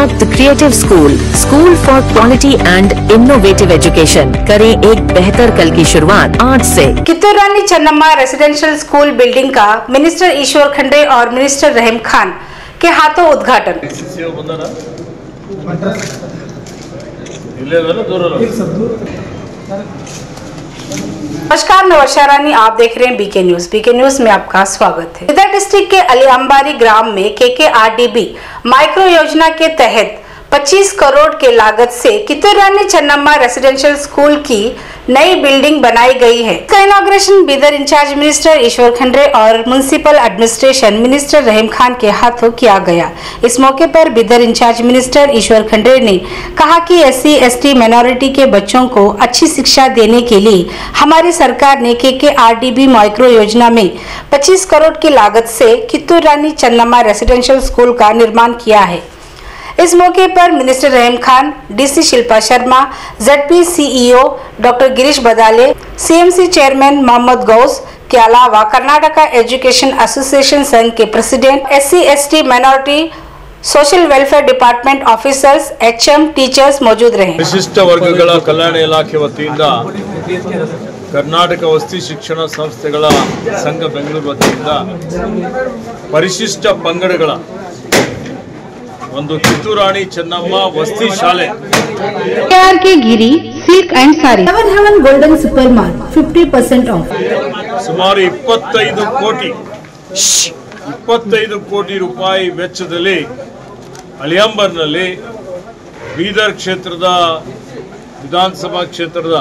Unlock the creative school for quality and innovative education। करें एक बेहतर कल की शुरुआत आज से। Kittur Rani Chennamma residential school building का मिनिस्टर ईश्वर खंड्रे और मिनिस्टर रहीम खान के हाथों उद्घाटन। नमस्कार, मैं वर्षा रानी, आप देख रहे हैं बीके न्यूज। बीके न्यूज में आपका स्वागत है। इधर डिस्ट्रिक्ट के अलीअंबारी ग्राम में केकेआरडीबी माइक्रो योजना के तहत 25 करोड़ के लागत से कित्तूर रानी चन्नम्मा रेसिडेंशियल स्कूल की नई बिल्डिंग बनाई गई है। इसका इनॉग्रेशन बीदर इंचार्ज मिनिस्टर ईश्वर खंड्रे और municipal administration minister Rahim Khan के हाथों किया गया। इस मौके पर बीदर इंचार्ज मिनिस्टर ईश्वर खंड्रे ने कहा कि SC/ST माइनॉरिटी के बच्चों को अच्छी शिक्षा देने के लिए हमारी सरकार ने केकेआरडीबी माइक्रो योजना में 25 करोड़ की लागत से कित्तूर रानी चन्नम्मा रेसिडेंशियल स्कूल का निर्माण किया है। इस मौके पर minister Rahim Khan, DC Shilpa Sharma, ZP CEO doctor Girish Badale, CMC chairman Mohammed Gaus के अलावा कर्नाटका एजुकेशन एसोसिएशन संघ के president, SC/ST minority social welfare department officers, HM teachers मौजूद रहे। विशिष्ट वर्गಗಳ ಕಲ್ಯಾಣ ಇಲಾಖೆ ವತಿಯಿಂದ ಕರ್ನಾಟಕ ವಸತಿ ಶಿಕ್ಷಣ ಸಂಸ್ಥೆಗಳ ಸಂಘ ಬೆಂಗಳೂರು ವತಿಯಿಂದ ಪರಿಶಿಷ್ಟ ಪಂಗಡಗಳ ಒಂದು ಕಿತ್ತೂರು ರಾಣಿ ಚೆನ್ನಮ್ಮ ವಸತಿ ಶಾಲೆ के Giri silk and sari 7 heaven golden super mart 50% off ಸುಮಾರು 25 ಕೋಟಿ ರೂಪಾಯಿ ವೆಚ್ಚದಲ್ಲಿ ಅಲಿಯಂಬರ್ನಲ್ಲಿ ಬೀದರ್ ಕ್ಷೇತ್ರದ ವಿಧಾನಸಭಾ ಕ್ಷೇತ್ರದ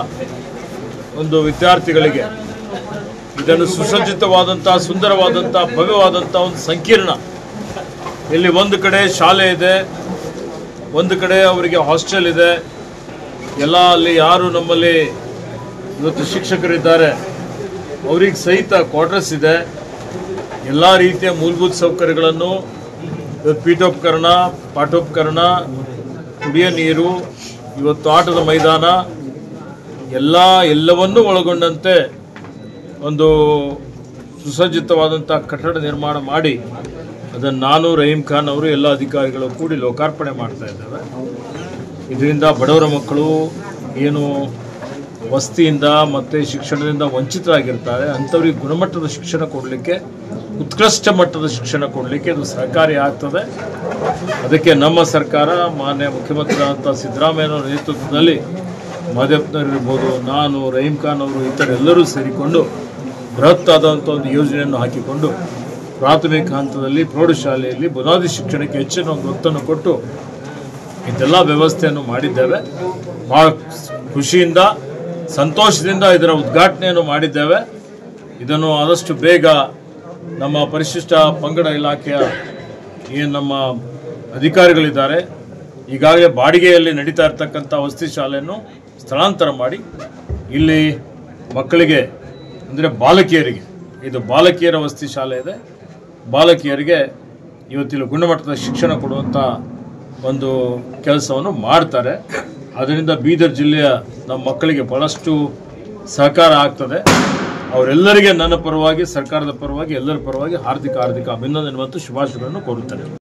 ಒಂದು ವಿದ್ಯಾರ್ಥಿಗಳಿಗೆ ಇದನ್ನು ಸುಸಜ್ಜಿತವಾದಂತಹ ಸುಂದರವಾದಂತಹ ಭವ್ಯವಾದಂತಹ ಒಂದು ಸಂಕೀರ್ಣ, ಇಲ್ಲಿ ಒಂದು ಕಡೆ ಶಾಲೆ ಇದೆ, ಒಂದು ಕಡೆ ಅವರಿಗೆ ಹಾಸ್ಟೆಲ್ ಇದೆ, ಎಲ್ಲ ಅಲ್ಲಿ ಯಾರು ನಮ್ಮಲ್ಲಿ ಇವತ್ತು ಶಿಕ್ಷಕರಿದ್ದಾರೆ ಅವರಿಗೆ ಸಹಿತ ಕ್ವಾರ್ಟರ್ಸ್ ಇದೆ, ಎಲ್ಲ ರೀತಿಯ ಮೂಲಭೂತ ಸೌಕರ್ಯಗಳನ್ನು ಪೀಠೋಪಕರಣ, ಪಾಠೋಪಕರಣ, ಕುಡಿಯ ನೀರು, ಇವತ್ತು ಆಟದ ಮೈದಾನ ಎಲ್ಲವನ್ನೂ ಒಳಗೊಂಡಂತೆ ಒಂದು ಸುಸಜ್ಜಿತವಾದಂಥ ಕಟ್ಟಡ ನಿರ್ಮಾಣ ಮಾಡಿ ಅದನ್ನು ನಾನು, ರಹೀಮ್ ಖಾನ್ ಅವರು ಎಲ್ಲ ಅಧಿಕಾರಿಗಳು ಕೂಡಿ ಲೋಕಾರ್ಪಣೆ ಮಾಡ್ತಾ ಇದ್ದೇವೆ। ಇದರಿಂದ ಬಡವರ ಮಕ್ಕಳು ಏನು ವಸತಿಯಿಂದ ಮತ್ತು ಶಿಕ್ಷಣದಿಂದ ವಂಚಿತರಾಗಿರ್ತಾರೆ ಅಂಥವ್ರಿಗೆ ಗುಣಮಟ್ಟದ ಶಿಕ್ಷಣ ಕೊಡಲಿಕ್ಕೆ, ಉತ್ಕೃಷ್ಟ ಮಟ್ಟದ ಶಿಕ್ಷಣ ಕೊಡಲಿಕ್ಕೆ ಇದು ಸಹಕಾರಿ ಆಗ್ತದೆ। ಅದಕ್ಕೆ ನಮ್ಮ ಸರ್ಕಾರ ಮಾನ್ಯ ಮುಖ್ಯಮಂತ್ರಿಯಾದಂಥ ಸಿದ್ದರಾಮಯ್ಯನವರ ನೇತೃತ್ವದಲ್ಲಿ ಮಾದೇವಪ್ಪನವರಿರ್ಬೋದು, ನಾನು, ರಹೀಮ್ ಖಾನ್ ಅವರು, ಇತರೆಲ್ಲರೂ ಸೇರಿಕೊಂಡು ಬೃಹತ್ ಆದಂಥ ಒಂದು ಯೋಜನೆಯನ್ನು ಹಾಕಿಕೊಂಡು ಪ್ರಾಥಮಿಕ ಹಂತದಲ್ಲಿ ಪ್ರೌಢಶಾಲೆಯಲ್ಲಿ ಬುನಾದಿ ಶಿಕ್ಷಣಕ್ಕೆ ಹೆಚ್ಚಿನ ಒಂದು ಒತ್ತನ್ನು ಕೊಟ್ಟು ಇದೆಲ್ಲ ವ್ಯವಸ್ಥೆಯನ್ನು ಮಾಡಿದ್ದೇವೆ। ಭಾಳ ಖುಷಿಯಿಂದ, ಸಂತೋಷದಿಂದ ಇದರ ಉದ್ಘಾಟನೆಯನ್ನು ಮಾಡಿದ್ದೇವೆ। ಇದನ್ನು ಆದಷ್ಟು ಬೇಗ ನಮ್ಮ ಪರಿಶಿಷ್ಟ ಪಂಗಡ ಇಲಾಖೆಯ ಏನು ನಮ್ಮ ಅಧಿಕಾರಿಗಳಿದ್ದಾರೆ ಈಗಾಗಲೇ ಬಾಡಿಗೆಯಲ್ಲಿ ನಡೀತಾ ಇರ್ತಕ್ಕಂಥ ವಸತಿ ಶಾಲೆಯನ್ನು ಸ್ಥಳಾಂತರ ಮಾಡಿ ಇಲ್ಲಿ ಮಕ್ಕಳಿಗೆ ಅಂದರೆ ಬಾಲಕಿಯರಿಗೆ, ಇದು ಬಾಲಕಿಯರ ವಸತಿ ಶಾಲೆ ಇದೆ, ಬಾಲಕಿಯರಿಗೆ ಇವತ್ತಿಲ್ಲಿ ಗುಣಮಟ್ಟದ ಶಿಕ್ಷಣ ಕೊಡುವಂಥ ಒಂದು ಕೆಲಸವನ್ನು ಮಾಡ್ತಾರೆ। ಅದರಿಂದ ಬೀದರ್ ಜಿಲ್ಲೆಯ ನಮ್ಮ ಮಕ್ಕಳಿಗೆ ಭಾಳಷ್ಟು ಸಹಕಾರ ಆಗ್ತದೆ। ಅವರೆಲ್ಲರಿಗೆ ನನ್ನ ಪರವಾಗಿ, ಸರ್ಕಾರದ ಪರವಾಗಿ, ಎಲ್ಲರ ಪರವಾಗಿ ಹಾರ್ದಿಕ ಅಭಿನಂದನೆ ಮತ್ತು ಶುಭಾಶಯಗಳನ್ನು ಕೋರುತ್ತೇನೆ।